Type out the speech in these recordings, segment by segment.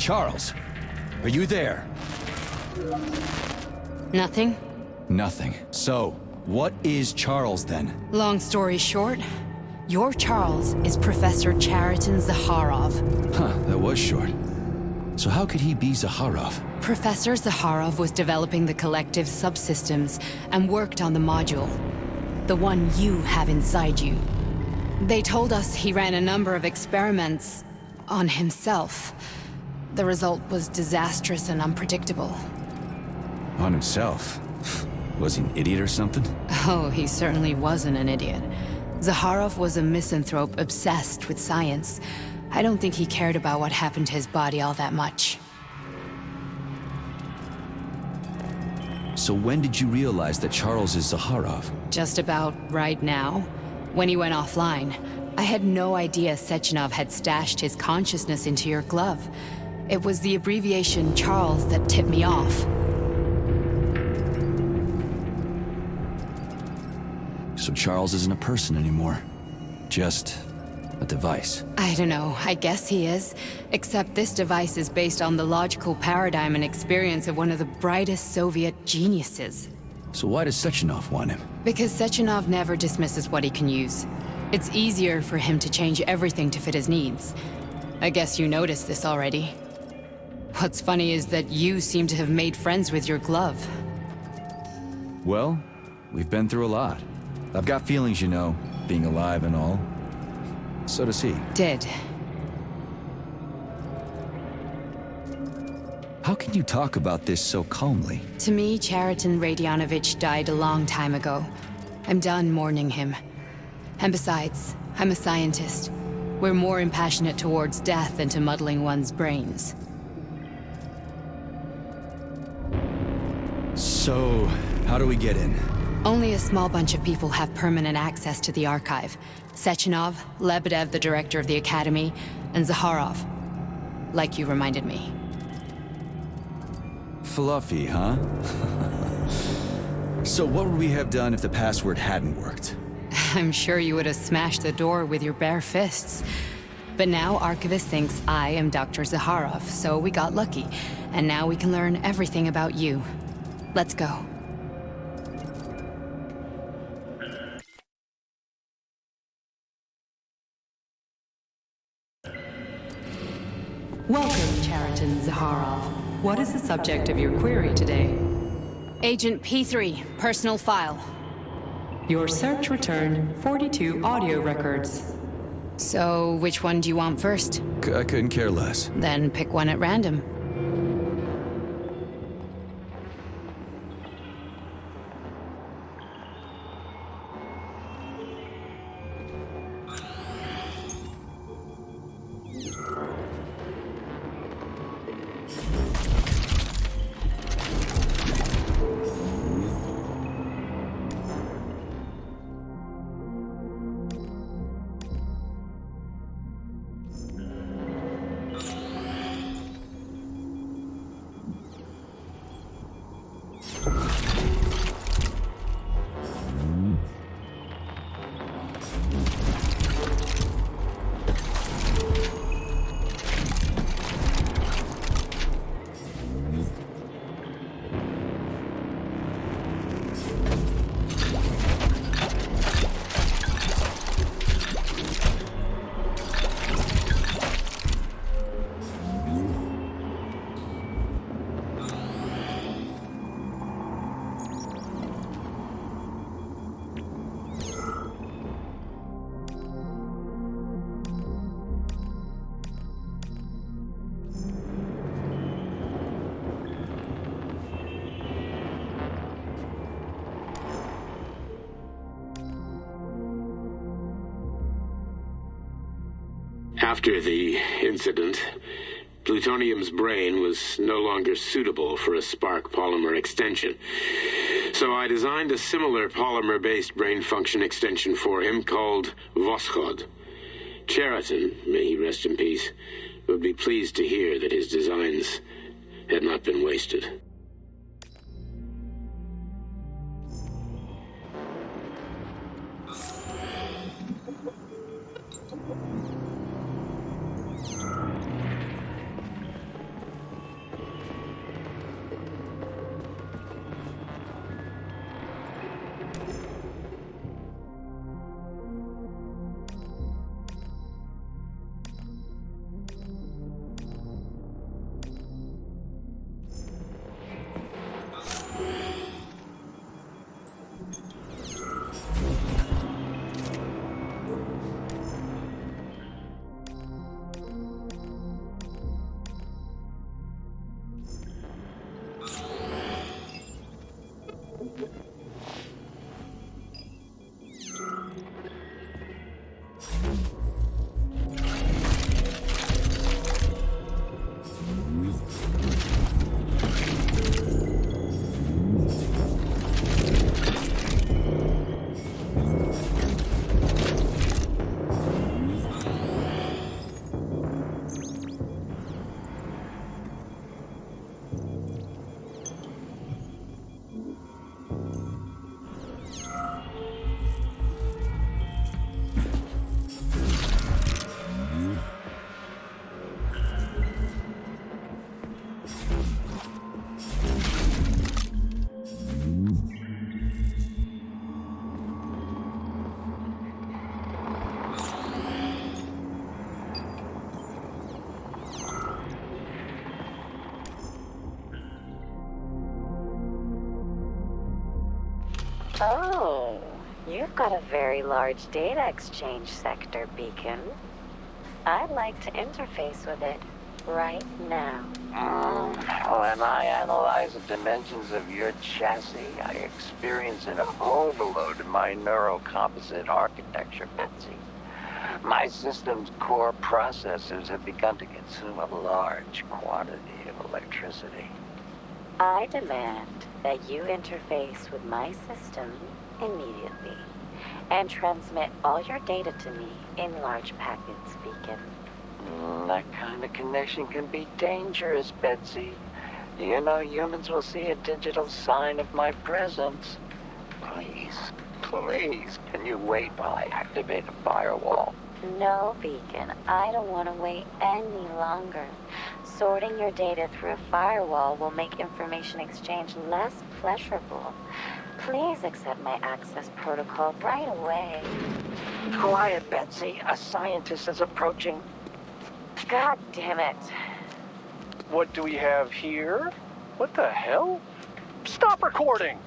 Charles, are you there? Nothing? Nothing. So, what is Charles then? Long story short, your Charles is Professor Chariton Zakharov. Huh, that was short. So how could he be Zakharov? Professor Zakharov was developing the collective subsystems and worked on the module. The one you have inside you. They told us he ran a number of experiments on himself. The result was disastrous and unpredictable. On himself? Was he an idiot or something? Oh, he certainly wasn't an idiot. Zakharov was a misanthrope obsessed with science. I don't think he cared about what happened to his body all that much. So when did you realize that Charles is Zakharov? Just about right now, when he went offline. I had no idea Sechenov had stashed his consciousness into your glove. It was the abbreviation Charles that tipped me off. So Charles isn't a person anymore. Just a device. I don't know, I guess he is. Except this device is based on the logical paradigm and experience of one of the brightest Soviet geniuses. So why does Sechenov want him? Because Sechenov never dismisses what he can use. It's easier for him to change everything to fit his needs. I guess you noticed this already. What's funny is that you seem to have made friends with your glove. Well, we've been through a lot. I've got feelings, you know, being alive and all. So does he. Did. How can you talk about this so calmly? To me, Chariton Radionovich died a long time ago. I'm done mourning him. And besides, I'm a scientist. We're more impassionate towards death than to muddling one's brains. So, how do we get in? Only a small bunch of people have permanent access to the archive. Sechenov, Lebedev, the director of the Academy, and Zakharov. Like you reminded me. Fluffy, huh? So what would we have done if the password hadn't worked? I'm sure you would have smashed the door with your bare fists. But now Archivist thinks I am Dr. Zakharov, so we got lucky. And now we can learn everything about you. Let's go. Welcome, Chariton Zakharov. What is the subject of your query today? Agent P3, personal file. Your search returned 42 audio records. So, which one do you want first? I couldn't care less. Then pick one at random. After the incident, plutonium's brain was no longer suitable for a spark polymer extension. So I designed a similar polymer-based brain function extension for him called Voskhod. Chariton, may he rest in peace, would be pleased to hear that his designs had not been wasted. Oh, you've got a very large data exchange sector, Beacon. I'd like to interface with it right now. When I analyze the dimensions of your chassis, I experience an overload in my neurocomposite architecture, Betsy. My system's core processors have begun to consume a large quantity of electricity. I demand that you interface with my system immediately and transmit all your data to me in large packets, Beacon. That kind of connection can be dangerous, Betsy. You know, humans will see a digital sign of my presence. Please, can you wait while I activate a firewall? No, Beacon, I don't want to wait any longer. Sorting your data through a firewall will make information exchange less pleasurable. Please accept my access protocol right away. Quiet, Betsy. A scientist is approaching. God damn it. What do we have here? What the hell? Stop recording!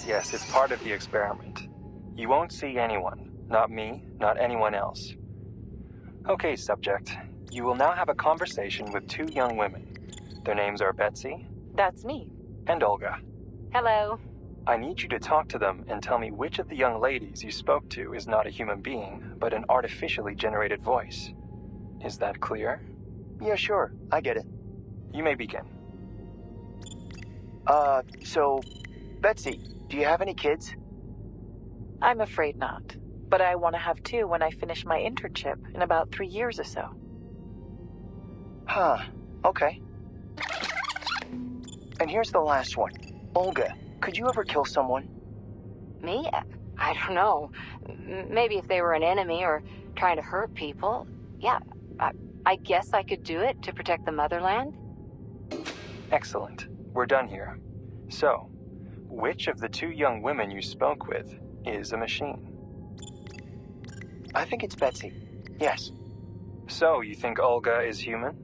Yes, it's part of the experiment. You won't see anyone. Not me, not anyone else. Okay, subject. You will now have a conversation with two young women. Their names are Betsy. That's me. And Olga. Hello. I need you to talk to them and tell me which of the young ladies you spoke to is not a human being, but an artificially generated voice. Is that clear? Yeah, sure. I get it. You may begin. So, Betsy, do you have any kids? I'm afraid not. But I want to have two when I finish my internship in about 3 years or so. Huh. Okay. And here's the last one. Olga, could you ever kill someone? Me? I don't know. Maybe if they were an enemy or trying to hurt people. Yeah, I guess I could do it to protect the motherland. Excellent. We're done here. So, which of the two young women you spoke with is a machine? I think it's Betsy. Yes. So, you think Olga is human?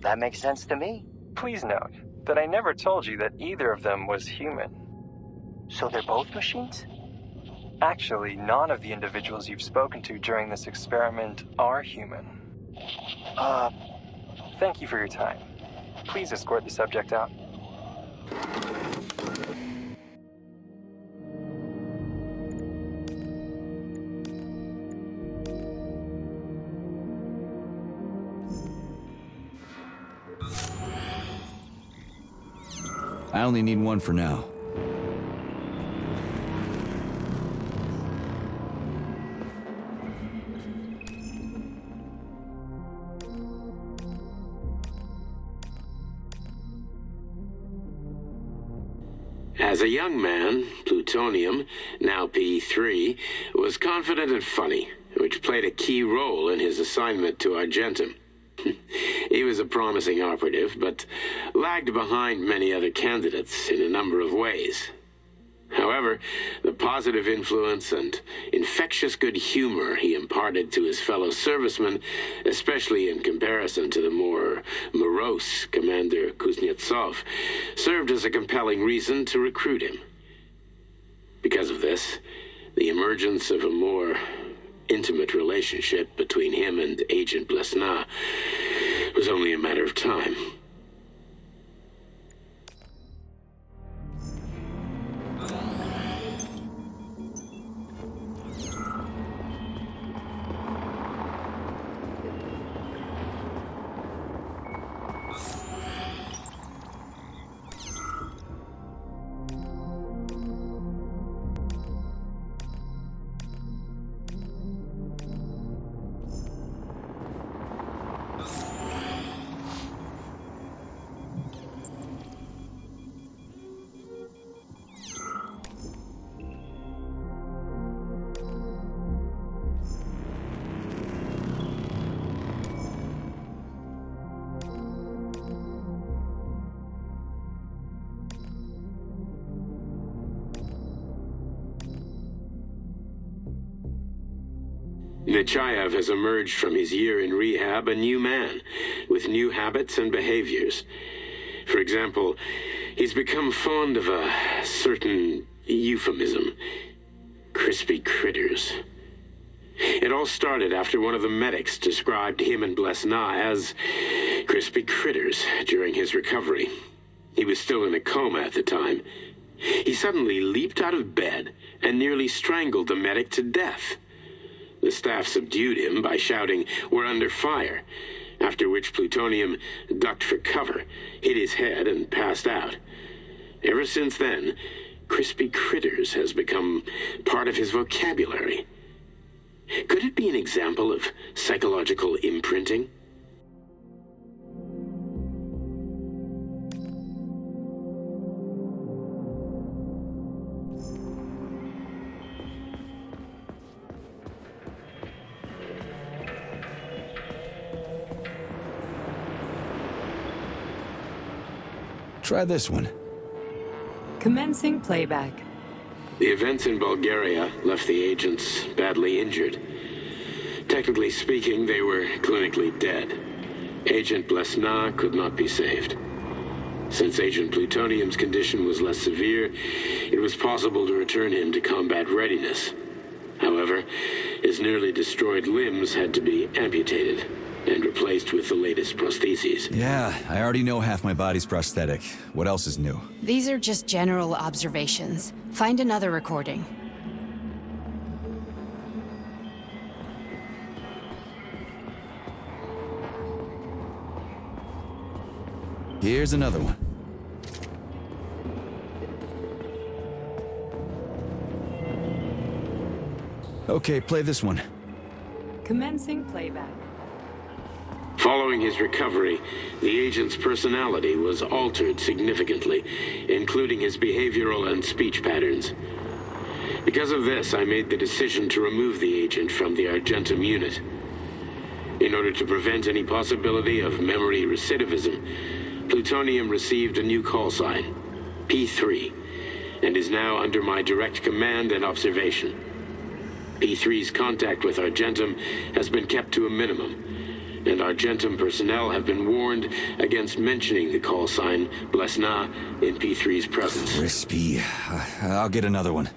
That makes sense to me. Please note that I never told you that either of them was human. So they're both machines? Actually, none of the individuals you've spoken to during this experiment are human. Thank you for your time. Please escort the subject out. I only need one for now. As a young man, Plutonium, now P3, was confident and funny, which played a key role in his assignment to Argentum. He was a promising operative, but lagged behind many other candidates in a number of ways. However, the positive influence and infectious good humor he imparted to his fellow servicemen, especially in comparison to the more morose Commander Kuznetsov, served as a compelling reason to recruit him. Because of this, the emergence of a more intimate relationship between him and Agent Blesna was only a matter of time. Nechayev has emerged from his year in rehab a new man, with new habits and behaviors. For example, he's become fond of a certain euphemism. Crispy critters. It all started after one of the medics described him and Blesna as crispy critters during his recovery. He was still in a coma at the time. He suddenly leaped out of bed and nearly strangled the medic to death. The staff subdued him by shouting, "We're under fire," after which Plutonium ducked for cover, hit his head, and passed out. Ever since then, crispy critters has become part of his vocabulary. Could it be an example of psychological imprinting? Try this one. Commencing playback. The events in Bulgaria left the agents badly injured. Technically speaking, they were clinically dead. Agent Blesna could not be saved. Since Agent Plutonium's condition was less severe, it was possible to return him to combat readiness. However, his nearly destroyed limbs had to be amputated and replaced with the latest prostheses. Yeah, I already know half my body's prosthetic. What else is new? These are just general observations. Find another recording. Here's another one. Okay, play this one. Commencing playback. Following his recovery, the agent's personality was altered significantly, including his behavioral and speech patterns. Because of this, I made the decision to remove the agent from the Argentum unit. In order to prevent any possibility of memory recidivism, Plutonium received a new call sign, P3, and is now under my direct command and observation. P3's contact with Argentum has been kept to a minimum, and Argentum personnel have been warned against mentioning the call sign Blesna in P3's presence. Crispy. I'll get another one.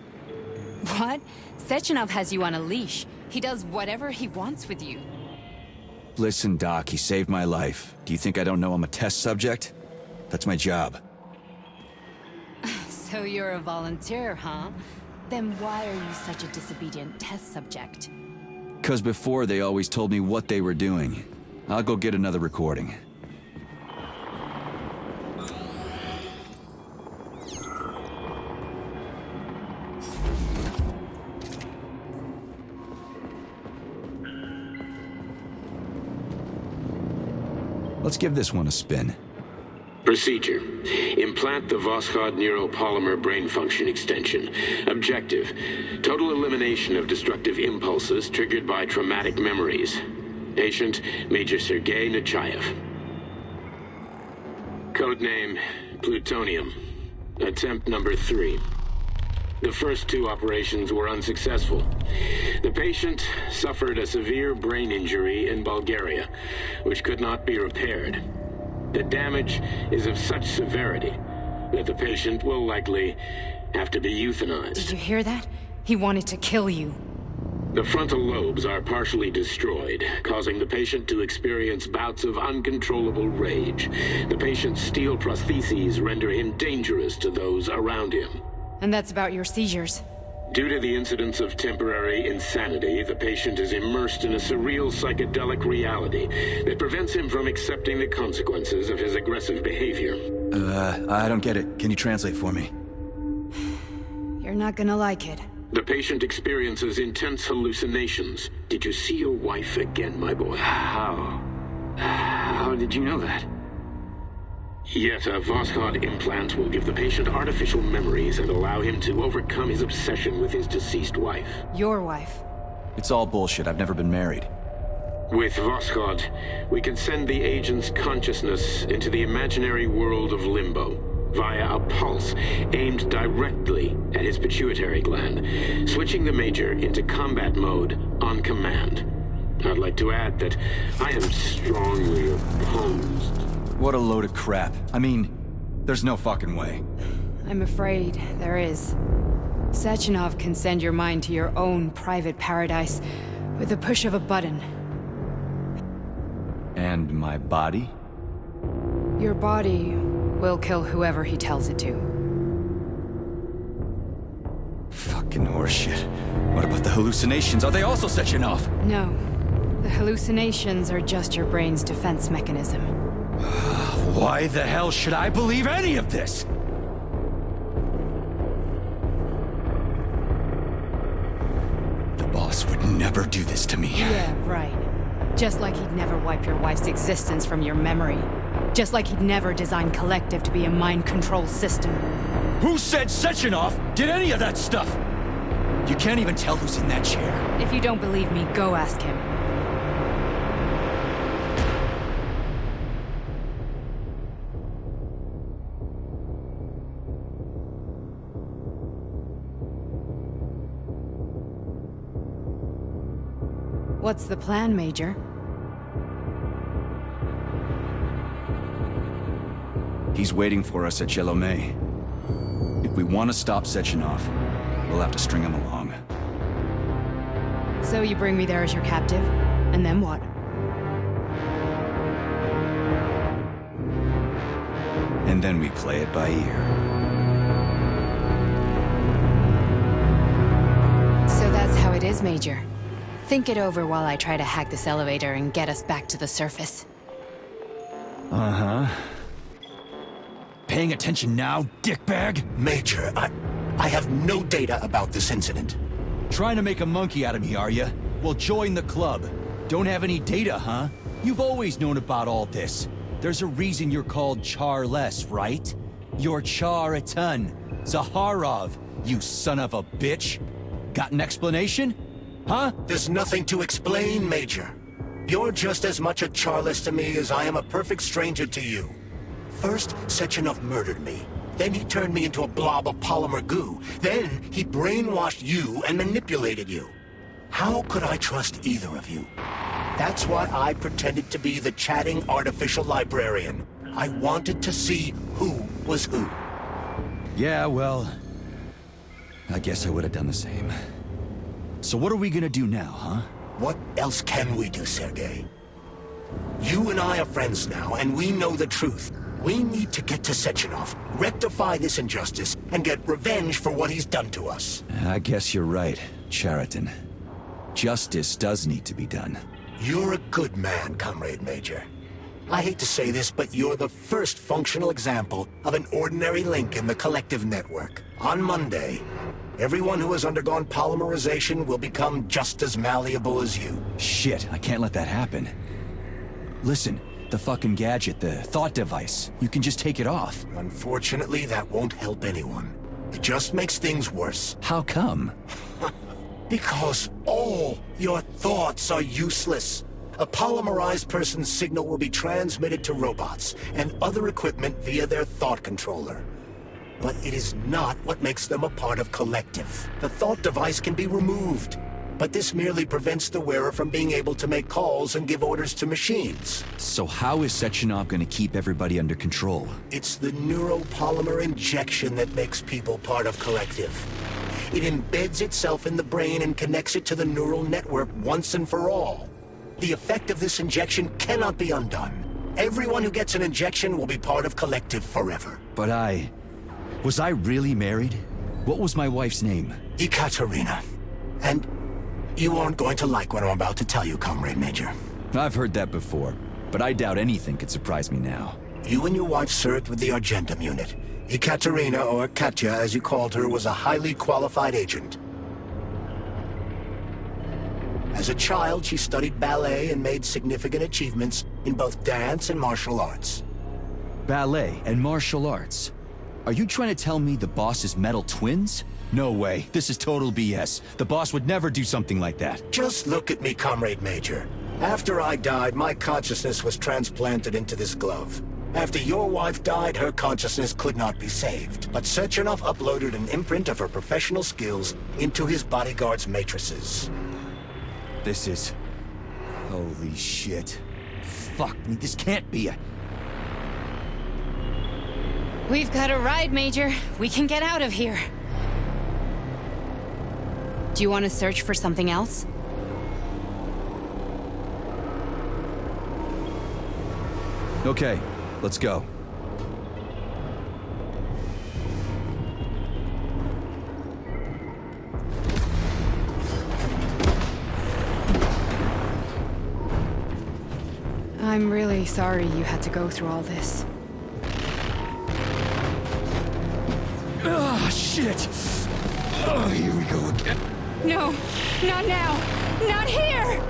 What? Sechenov has you on a leash. He does whatever he wants with you. Listen, Doc, he saved my life. Do you think I don't know I'm a test subject? That's my job. So you're a volunteer, huh? Then why are you such a disobedient test subject? 'Cause before they always told me what they were doing. I'll go get another recording. Let's give this one a spin. Procedure. Implant the Voskhod neuropolymer brain function extension. Objective. Total elimination of destructive impulses triggered by traumatic memories. Patient, Major Sergei Nechayev. Codename, Plutonium. Attempt number 3. The first 2 operations were unsuccessful. The patient suffered a severe brain injury in Bulgaria, which could not be repaired. The damage is of such severity that the patient will likely have to be euthanized. Did you hear that? He wanted to kill you. The frontal lobes are partially destroyed, causing the patient to experience bouts of uncontrollable rage. The patient's steel prostheses render him dangerous to those around him. And that's about your seizures. Due to the incidence of temporary insanity, the patient is immersed in a surreal psychedelic reality that prevents him from accepting the consequences of his aggressive behavior. I don't get it. Can you translate for me? You're not gonna like it. The patient experiences intense hallucinations. Did you see your wife again, my boy? How did you know that? Yet a Voskhod implant will give the patient artificial memories and allow him to overcome his obsession with his deceased wife. Your wife. It's all bullshit. I've never been married. With Voskhod, we can send the agent's consciousness into the imaginary world of Limbo via a pulse aimed directly at his pituitary gland, switching the Major into combat mode on command. I'd like to add that I am strongly opposed. What a load of crap. I mean, there's no fucking way. I'm afraid there is. Sechenov can send your mind to your own private paradise with the push of a button. And my body? Your body will kill whoever he tells it to. Fucking horseshit. What about the hallucinations? Are they also Sechenov? No. The hallucinations are just your brain's defense mechanism. Why the hell should I believe any of this? The boss would never do this to me. Yeah, right. Just like he'd never wipe your wife's existence from your memory. Just like he'd never design Collective to be a mind control system. Who said Sechenov did any of that stuff? You can't even tell who's in that chair. If you don't believe me, go ask him. What's the plan, Major? He's waiting for us at Jelomé. If we want to stop Sechenov, we'll have to string him along. So you bring me there as your captive, and then what? And then we play it by ear. So that's how it is, Major. Think it over while I try to hack this elevator and get us back to the surface. Uh-huh. Paying attention now, dickbag? Major, I have no data about this incident. Trying to make a monkey out of me, are you? Well, join the club. Don't have any data, huh? You've always known about all this. There's a reason you're called Charless, right? You're Char-Aton. Zaharov, you son of a bitch. Got an explanation? Huh? There's nothing to explain, Major. You're just as much a Charless to me as I am a perfect stranger to you. First, Sechenov murdered me. Then he turned me into a blob of polymer goo. Then he brainwashed you and manipulated you. How could I trust either of you? That's why I pretended to be the chatting artificial librarian. I wanted to see who was who. Yeah, well, I guess I would have done the same. So what are we gonna do now, huh? What else can we do, Sergei? You and I are friends now, and we know the truth. We need to get to Sechenov, rectify this injustice, and get revenge for what he's done to us. I guess you're right, Chariton. Justice does need to be done. You're a good man, Comrade Major. I hate to say this, but you're the first functional example of an ordinary link in the Collective network. On Monday, everyone who has undergone polymerization will become just as malleable as you. Shit, I can't let that happen. Listen, the fucking gadget, the thought device, you can just take it off. Unfortunately, that won't help anyone. It just makes things worse. How come? Because all your thoughts are useless. A polymerized person's signal will be transmitted to robots and other equipment via their thought controller. But it is not what makes them a part of Collective. The thought device can be removed, but this merely prevents the wearer from being able to make calls and give orders to machines. So how is Sechenov gonna keep everybody under control? It's the neuropolymer injection that makes people part of Collective. It embeds itself in the brain and connects it to the neural network once and for all. The effect of this injection cannot be undone. Everyone who gets an injection will be part of Collective forever. But was I really married? What was my wife's name? Ekaterina. And you aren't going to like what I'm about to tell you, Comrade Major. I've heard that before, but I doubt anything could surprise me now. You and your wife served with the Argentum unit. Ekaterina, or Katya as you called her, was a highly qualified agent. As a child, she studied ballet and made significant achievements in both dance and martial arts. Ballet and martial arts? Are you trying to tell me the boss is metal twins? No way. This is total BS. The boss would never do something like that. Just look at me, Comrade Major. After I died, my consciousness was transplanted into this glove. After your wife died, her consciousness could not be saved. But Sechenov uploaded an imprint of her professional skills into his bodyguard's matrices. This is... Holy shit. Fuck me, this can't be a... We've got a ride, Major. We can get out of here. Do you want to search for something else? Okay, let's go. I'm really sorry you had to go through all this. Ah, shit! Oh, here we go again. No, not now! Not here!